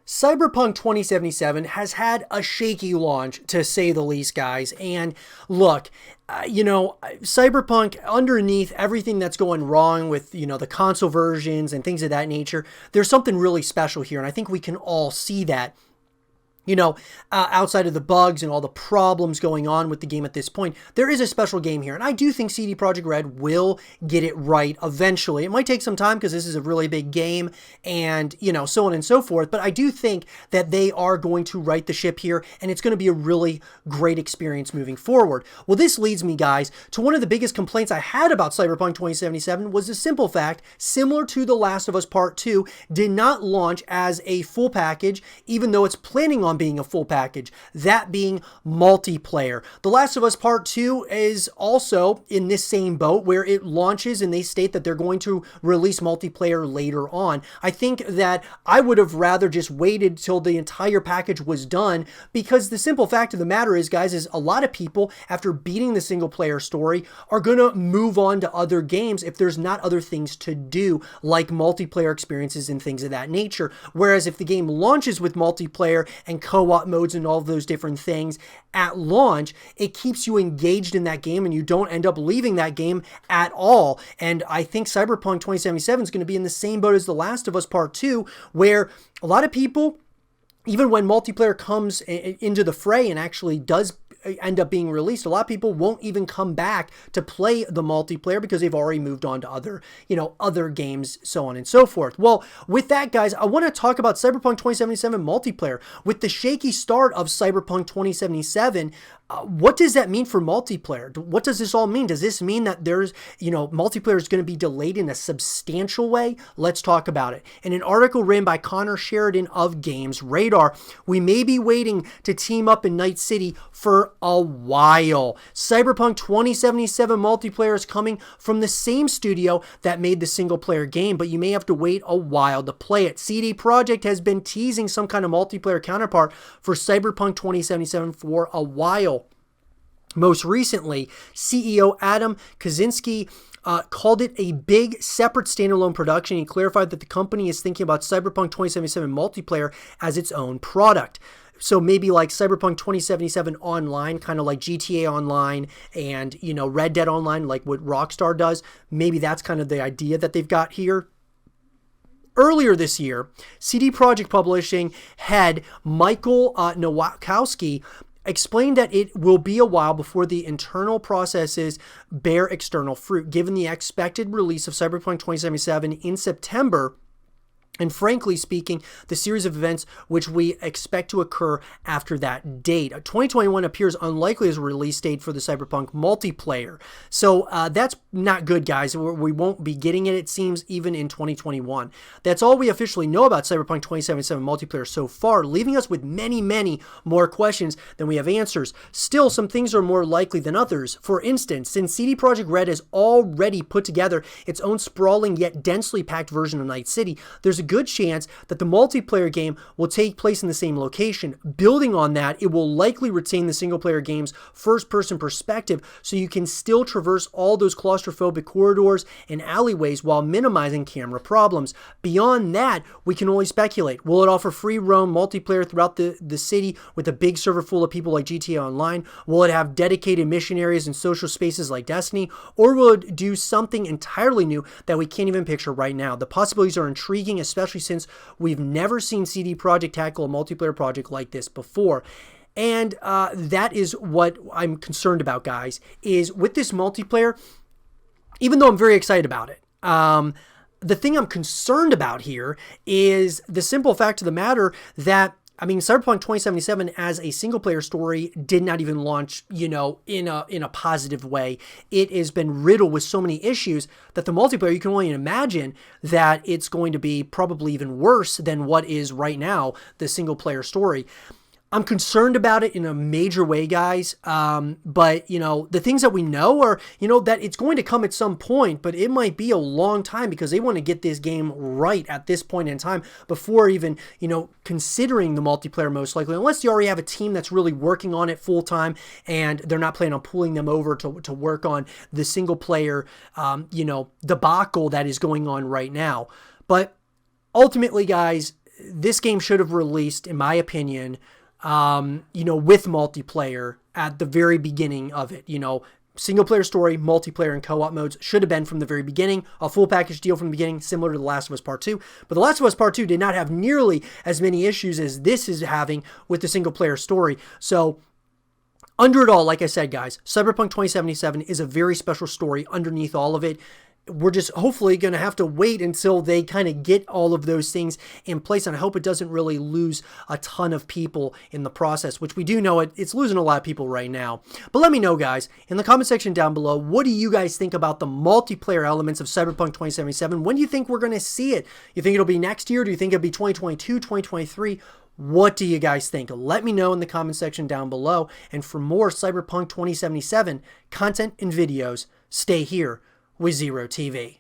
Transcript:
Cyberpunk 2077 has had a shaky launch, to say the least, guys. And look, Cyberpunk, underneath everything that's going wrong with, the console versions and things of that nature, there's something really special here. And I think we can all see that. Outside of the bugs and all the problems going on with the game at this point, there is a special game here. And I do think CD Projekt Red will get it right eventually. It might take some time because this is a really big game and, so on and so forth. But I do think that they are going to right the ship here, and it's going to be a really great experience moving forward. Well, this leads me, guys, to one of the biggest complaints I had about Cyberpunk 2077 was the simple fact, similar to The Last of Us Part 2, did not launch as a full package, even though it's planning on being a full package, that being multiplayer. The Last of Us Part 2 is also in this same boat where it launches and they state that they're going to release multiplayer later on. I think that I would have rather just waited till the entire package was done, because the simple fact of the matter is, guys, is a lot of people, after beating the single player story, are going to move on to other games if there's not other things to do, like multiplayer experiences and things of that nature. Whereas if the game launches with multiplayer and co-op modes and all of those different things at launch, it keeps you engaged in that game and you don't end up leaving that game at all. And I think Cyberpunk 2077 is going to be in the same boat as The Last of Us Part 2, where a lot of people, even when multiplayer comes into the fray and actually does end up being released, a lot of people won't even come back to play the multiplayer because they've already moved on to other games, so on and so forth. Well, with that, guys, I want to talk about Cyberpunk 2077 multiplayer. With the shaky start of Cyberpunk 2077, what does that mean for multiplayer? What does this all mean? Does this mean that there's, multiplayer is going to be delayed in a substantial way? Let's talk about it. In an article written by Connor Sheridan of Games Radar, we may be waiting to team up in Night City for a while. Cyberpunk 2077 multiplayer is coming from the same studio that made the single player game, but you may have to wait a while to play it. CD Projekt has been teasing some kind of multiplayer counterpart for Cyberpunk 2077 for a while. Most recently, CEO Adam Kaczynski called it a big, separate standalone production. He clarified that the company is thinking about Cyberpunk 2077 multiplayer as its own product. So maybe like Cyberpunk 2077 Online, kind of like GTA Online and, Red Dead Online, like what Rockstar does. Maybe that's kind of the idea that they've got here. Earlier this year, CD Projekt Publishing head Michael Nowakowski explained that it will be a while before the internal processes bear external fruit, given the expected release of Cyberpunk 2077 in September. And frankly speaking, the series of events which we expect to occur after that date. 2021 appears unlikely as a release date for the Cyberpunk multiplayer. So that's not good, guys. We won't be getting it, it seems, even in 2021. That's all we officially know about Cyberpunk 2077 multiplayer so far, leaving us with many, many more questions than we have answers. Still, some things are more likely than others. For instance, since CD Projekt Red has already put together its own sprawling yet densely packed version of Night City, there's a good chance that the multiplayer game will take place in the same location. Building on that, it will likely retain the single player game's first-person perspective, so you can still traverse all those claustrophobic corridors and alleyways while minimizing camera problems. Beyond that, we can only speculate. Will it offer free roam multiplayer throughout the city with a big server full of people like GTA Online? Will it have dedicated mission areas and social spaces like Destiny? Or will it do something entirely new that we can't even picture right now? The possibilities are intriguing, especially since we've never seen CD Projekt tackle a multiplayer project like this before. And that is what I'm concerned about, guys, is with this multiplayer, even though I'm very excited about it, the thing I'm concerned about here is the simple fact of the matter that Cyberpunk 2077 as a single-player story did not even launch, in a positive way. It has been riddled with so many issues that the multiplayer, you can only imagine that it's going to be probably even worse than what is right now the single-player story. I'm concerned about it in a major way, guys. But, the things that we know are, that it's going to come at some point, but it might be a long time because they want to get this game right at this point in time before even, considering the multiplayer most likely, unless you already have a team that's really working on it full time and they're not planning on pulling them over to work on the single player, debacle that is going on right now. But ultimately, guys, this game should have released, in my opinion, with multiplayer at the very beginning of it. Single player story, multiplayer, and co-op modes should have been from the very beginning, a full package deal from the beginning, similar to The Last of Us Part 2. But The Last of Us Part 2 did not have nearly as many issues as this is having with the single player story. So under it all, like I said, guys, Cyberpunk 2077 is a very special story underneath all of it. We're just hopefully going to have to wait until they kind of get all of those things in place. And I hope it doesn't really lose a ton of people in the process, which we do know it's losing a lot of people right now. But let me know, guys, in the comment section down below, what do you guys think about the multiplayer elements of Cyberpunk 2077? When do you think we're going to see it? You think it'll be next year? Do you think it'll be 2022, 2023? What do you guys think? Let me know in the comment section down below. And for more Cyberpunk 2077 content and videos, stay here with Zero TV.